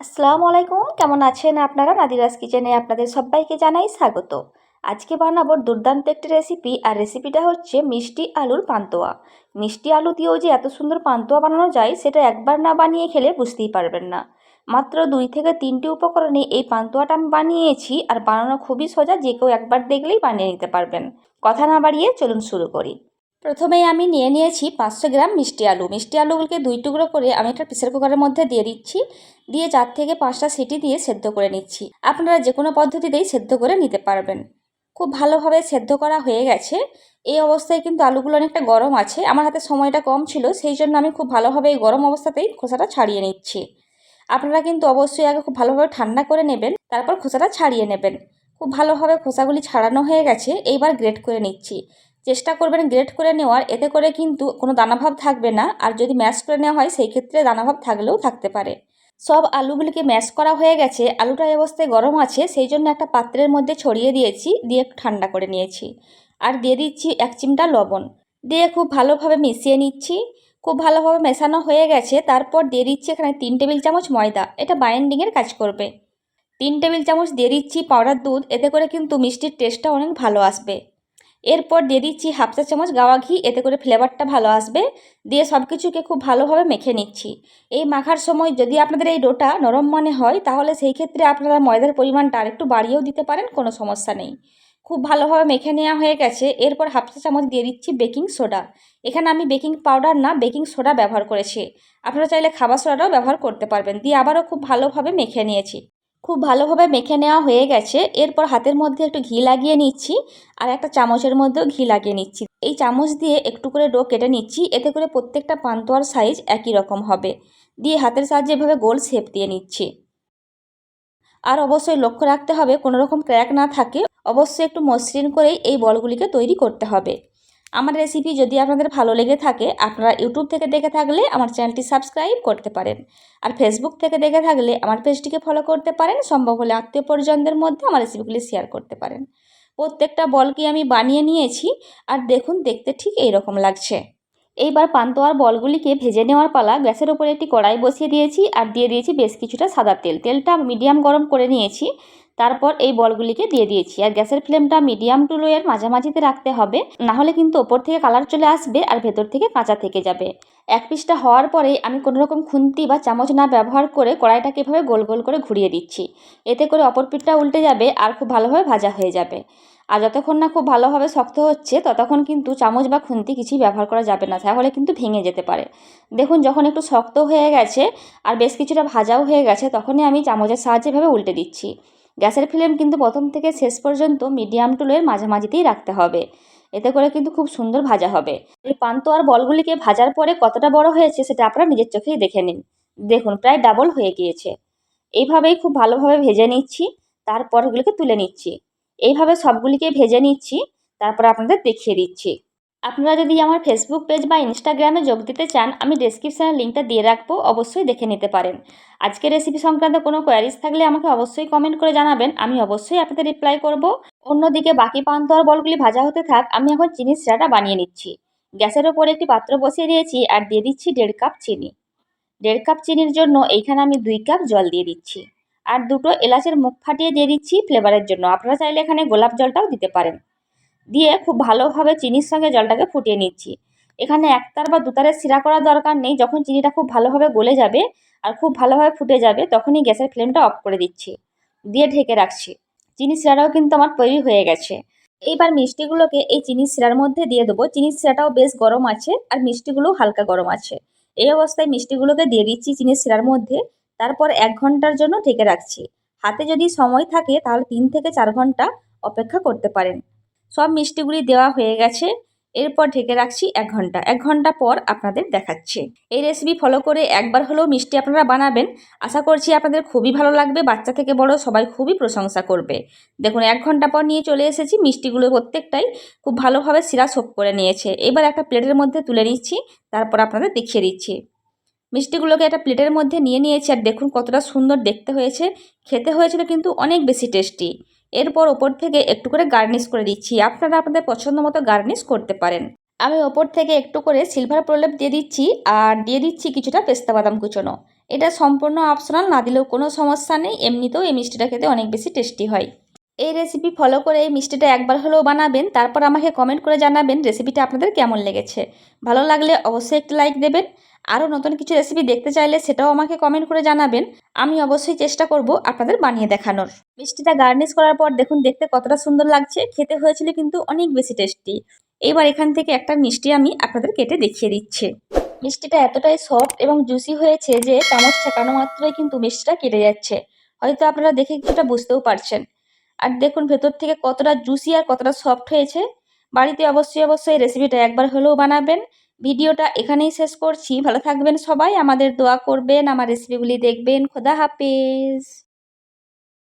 আসসালামু আলাইকুম, কেমন আছেন আপনারা? নাদিরাস কিচেনে আপনাদের সবাইকে জানাই স্বাগত। আজকে বানাবো দুর্দান্ত একটি রেসিপি, আর রেসিপিটা হচ্ছে মিষ্টি আলুর পান্তুয়া। মিষ্টি আলু দিয়েও যে এত সুন্দর পান্তুয়া বানানো যায় সেটা একবার না বানিয়ে খেলে বুঝতেই পারবেন না। মাত্র 2 থেকে 3টি উপকরণে এই পান্তুয়াটা আমি বানিয়েছি, আর বানানো খুবই সোজা, যে কেউ একবার দেখলেই বানিয়ে নিতে পারবেন। কথা না বাড়িয়ে চলুন শুরু করি। প্রথমেই আমি নিয়ে নিয়েছি 500 গ্রাম মিষ্টি আলু। মিষ্টি আলুগুলোকে 2 টুকরো করে আমি একটা প্রেসার কুকারের মধ্যে দিয়ে দিচ্ছি। দিয়ে 4 থেকে 5টা সিটি দিয়ে সেদ্ধ করে নিচ্ছি। আপনারা যে কোনো পদ্ধতিতেই সেদ্ধ করে নিতে পারবেন। খুব ভালোভাবে সেদ্ধ করা হয়ে গেছে। এই অবস্থায় কিন্তু আলুগুলো অনেকটা গরম আছে, আমার হাতে সময়টা কম ছিল, সেই জন্য আমি খুব ভালোভাবে এই গরম অবস্থাতেই খোসাটা ছাড়িয়ে নিচ্ছি। আপনারা কিন্তু অবশ্যই আগে খুব ভালোভাবে ঠান্ডা করে নেবেন, তারপর খোসাটা ছাড়িয়ে নেবেন। খুব ভালোভাবে খোসাগুলি ছাড়ানো হয়ে গেছে, এইবার গ্রেট করে নিচ্ছি। চেষ্টা করবেন গ্রেট করে নেওয়ার, এতে করে কিন্তু কোনো দানাভাব থাকবে না। আর যদি ম্যাশ করে নেওয়া হয় সেই ক্ষেত্রে দানাভাব থাকলেও থাকতে পারে। সব আলুগুলিকে ম্যাশ করা হয়ে গেছে। আলুটা এই অবস্থায় গরম আছে, সেই জন্য একটা পাত্রের মধ্যে ছড়িয়ে দিয়েছি, দিয়ে একটু ঠান্ডা করে নিয়েছি। আর দিয়ে দিচ্ছি 1 চিমটা লবণ। দিয়ে খুব ভালোভাবে মিশিয়ে নিচ্ছি। খুব ভালোভাবে মেশানো হয়ে গেছে, তারপর দিয়ে দিচ্ছি এখানে 3 টেবিল চামচ ময়দা, এটা বাইন্ডিংয়ের কাজ করবে। 3 টেবিল চামচ দিয়ে দিচ্ছি পাউডার দুধ, এতে করে কিন্তু মিষ্টির টেস্টটা অনেক ভালো আসবে। এরপর দিয়ে দিচ্ছি 1/2 চা চামচ গাওয়া ঘি, এতে করে ফ্লেভারটা ভালো আসবে। দিয়ে সব কিছুকে খুব ভালোভাবে মেখে নিচ্ছি। এই মাখার সময় যদি আপনাদের এই ডোটা নরম মনে হয়, তাহলে সেই ক্ষেত্রে আপনারা ময়দার পরিমাণটা আরেকটু বাড়িয়েও দিতে পারেন, কোনো সমস্যা নেই। খুব ভালোভাবে মেখে নেওয়া হয়ে গেছে। এরপর 1/2 চা চামচ দিয়ে দিচ্ছি বেকিং সোডা। এখানে আমি বেকিং পাউডার না, বেকিং সোডা ব্যবহার করেছি। আপনারা চাইলে খাবার সোডাটাও ব্যবহার করতে পারবেন। দিয়ে আবারও খুব ভালোভাবে মেখে নিয়েছি। খুব ভালোভাবে মেখে নেওয়া হয়ে গেছে। এরপর হাতের মধ্যে একটু ঘি লাগিয়ে নিচ্ছি, আর একটা চামচের মধ্যেও ঘি লাগিয়ে নিচ্ছি। এই চামচ দিয়ে একটু করে ডো কেটে নিচ্ছি, এতে করে প্রত্যেকটা পান্তুয়ার সাইজ একই রকম হবে। দিয়ে হাতের সাহায্যে এভাবে গোল শেপ দিয়ে নিচ্ছি। আর অবশ্যই লক্ষ্য রাখতে হবে কোনো রকম ক্র্যাক না থাকে। অবশ্যই একটু মসৃণ করেই এই বলগুলিকে তৈরি করতে হবে। আমার রেসিপি যদি আপনাদের ভালো লেগে থাকে, আপনারা ইউটিউব থেকে দেখে থাকলে আমার চ্যানেলটি সাবস্ক্রাইব করতে পারেন। আর ফেসবুক থেকে দেখে থাকলে আমার পেজটিকে ফলো করতে পারেন। সম্ভব হলে আত্মীয় পরিজনদের মধ্যে আমার রেসিপিগুলি শেয়ার করতে পারেন। প্রত্যেকটা বলকে আমি বানিয়ে নিয়েছি, আর দেখুন দেখতে ঠিক এই রকম লাগছে। এইবার পান্তুয়ার বলগুলিকে ভেজে নেওয়ার পালা। গ্যাসের উপরে একটি কড়াই বসিয়ে দিয়েছি, আর দিয়ে দিয়েছি বেশ কিছুটা সাদা তেল। তেলটা মিডিয়াম গরম করে নিয়েছি। তারপর এই বলগুলিকে দিয়ে দিয়েছি, আর গ্যাসের ফ্লেমটা মিডিয়াম টু লো এর মাঝামাঝিতে রাখতে হবে, না হলে কিন্তু ওপর থেকে কালার চলে আসবে আর ভেতর থেকে কাঁচা থেকে যাবে। এক পিসটা হওয়ার পরে আমি কোনো রকম খুন্তি বা চামচ না ব্যবহার করে কড়াইটাকে এভাবে গোল গোল করে ঘুরিয়ে দিচ্ছি। এতে করে অপর পিঠটা উল্টে যাবে আর খুব ভালোভাবে ভাজা হয়ে যাবে। আর যতক্ষণ না খুব ভালোভাবে শক্ত হচ্ছে, ততক্ষণ কিন্তু চামচ বা খুন্তি কিছুই ব্যবহার করা যাবে না, তাহলে কিন্তু ভেঙে যেতে পারে। দেখুন যখন একটু শক্ত হয়ে গেছে আর বেশ কিছুটা ভাজাও হয়ে গেছে, তখনই আমি চামচের সাহায্যে এভাবে উল্টে দিচ্ছি। গ্যাসের ফ্লেম কিন্তু প্রথম থেকে শেষ পর্যন্ত মিডিয়াম টু লো এর মাঝামাঝিতেই রাখতে হবে। এতে করে কিন্তু খুব সুন্দর ভাজা হবে। এই পান্তুয়ার বলগুলিকে ভাজার পরে কতটা বড় হয়েছে সেটা আপনারা নিজের চোখেই দেখে নিন। দেখুন প্রায় ডাবল হয়ে গিয়েছে। এইভাবেই খুব ভালোভাবে ভেজে নিচ্ছি। তারপর এগুলোকে তুলে নিচ্ছি। এইভাবে সবগুলিকে ভেজে নিচ্ছি, তারপর আপনাদের দেখিয়ে দিচ্ছি। আপনারা যদি আমার ফেসবুক পেজ বা ইনস্টাগ্রামে যোগ দিতে চান, আমি ডেসক্রিপশানে লিঙ্কটা দিয়ে রাখবো, অবশ্যই দেখে নিতে পারেন। আজকের রেসিপি সংক্রান্ত কোনো কোয়ারিজ থাকলে আমাকে অবশ্যই কমেন্ট করে জানাবেন, আমি অবশ্যই আপনাদের রিপ্লাই করব। অন্যদিকে বাকি পান্তুয়ার বলগুলি ভাজা হতে থাক, আমি এখন চিনির শিরাটা বানিয়ে নিচ্ছি। গ্যাসের ওপরে একটি পাত্র বসিয়ে দিয়েছি, আর দিয়ে দিচ্ছি 1.5 কাপ চিনি। 1.5 কাপ চিনির জন্য এইখানে আমি 2 কাপ জল দিয়ে দিচ্ছি। আর দুটো এলাচের মুখ ফাটিয়ে দিয়ে দিচ্ছি ফ্লেভারের জন্য। আপনারা চাইলে এখানে গোলাপ জলটাও দিতে পারেন। দিয়ে খুব ভালোভাবে চিনির সঙ্গে জলটাকে ফুটিয়ে নিচ্ছি। এখানে একতার বা দুতারের শিরা করার দরকার নেই। যখন চিনিটা খুব ভালোভাবে গলে যাবে আর খুব ভালোভাবে ফুটে যাবে, তখনই গ্যাসের ফ্লেমটা অফ করে দিচ্ছি। দিয়ে ঢেকে রাখছি। চিনির শিরাটাও কিন্তু আমার তৈরি হয়ে গেছে। এইবার মিষ্টিগুলোকে এই চিনির শিরার মধ্যে দিয়ে দেবো। চিনির শিরাটাও বেশ গরম আছে, আর মিষ্টিগুলোও হালকা গরম আছে। এই অবস্থায় মিষ্টিগুলোকে দিয়ে দিচ্ছি চিনির শিরার মধ্যে। তারপর 1 ঘন্টার জন্য ঢেকে রাখছি। হাতে যদি সময় থাকে তাহলে 3 থেকে 4 ঘন্টা অপেক্ষা করতে পারেন। সব মিষ্টিগুলি দেওয়া হয়ে গেছে। এরপর ঢেকে রাখছি 1 ঘন্টা। 1 ঘন্টা পর আপনাদের দেখাচ্ছি। এই রেসিপি ফলো করে একবার হলেও মিষ্টি আপনারা বানাবেন। আশা করছি আপনাদের খুবই ভালো লাগবে। বাচ্চা থেকে বড় সবাই খুবই প্রশংসা করবে। দেখুন 1 ঘন্টা পর নিয়ে চলে এসেছি। মিষ্টিগুলো প্রত্যেকটাই খুব ভালোভাবে শিরা শোক করে নিয়েছে। এবার একটা প্লেটের মধ্যে তুলে নিচ্ছি, তারপর আপনাদের দেখিয়ে দিচ্ছি। মিষ্টিগুলোকে একটা প্লেটের মধ্যে নিয়ে নিয়েছি, আর দেখুন কতটা সুন্দর দেখতে হয়েছে। খেতে হয়েছিল কিন্তু অনেক বেশি টেস্টি। এরপর ওপর থেকে একটু করে গার্নিশ করে দিচ্ছি। আপনারা আপনাদের পছন্দ মতো গার্নিশ করতে পারেন। আমি ওপর থেকে একটু করে সিলভার প্রলেপ দিয়ে দিচ্ছি, আর দিয়ে দিচ্ছি কিছুটা পেস্তা বাদাম কুচোনো। এটা সম্পূর্ণ অপশনাল, না দিলেও কোনো সমস্যা নেই, এমনিতেও এই মিষ্টিটা খেতে অনেক বেশি টেস্টি হয়। এই রেসিপি ফলো করে এই মিষ্টিটা একবার হলেও বানাবেন, তারপর আমাকে কমেন্ট করে জানাবেন রেসিপিটা আপনাদের কেমন লেগেছে। ভালো লাগলে অবশ্যই একটি লাইক দেবেন। আরও নতুন কিছু রেসিপি দেখতে চাইলে সেটাও আমাকে কমেন্ট করে জানাবেন, আমি অবশ্যই চেষ্টা করব আপনাদের বানিয়ে দেখানোর। মিষ্টিটা গার্নিশ করার পর দেখুন দেখতে কতটা সুন্দর লাগছে, খেতে হয়েছিল কিন্তু অনেক বেশি টেস্টি। এবার এখান থেকে একটা মিষ্টি আমি আপনাদের কেটে দেখিয়ে দিচ্ছি। মিষ্টিটা এতটাই সফট এবং জুসি হয়েছে যে চামচ ঠেকানো মাত্রই কিন্তু মিষ্টিটা কেটে যাচ্ছে। হয়তো আপনারা দেখে কিছুটা বুঝতেও পারছেন। আর দেখুন ভেতর থেকে কতটা জুসি আর কতটা সফট হয়েছে। বাড়িতে অবশ্যই এই রেসিপিটা একবার হলেও বানাবেন। ভিডিওটা এখানেই শেষ করছি। ভালো থাকবেন সবাই, আমাদের দোয়া করবেন, আমার রেসিপিগুলি দেখবেন। খোদা হাফেজ।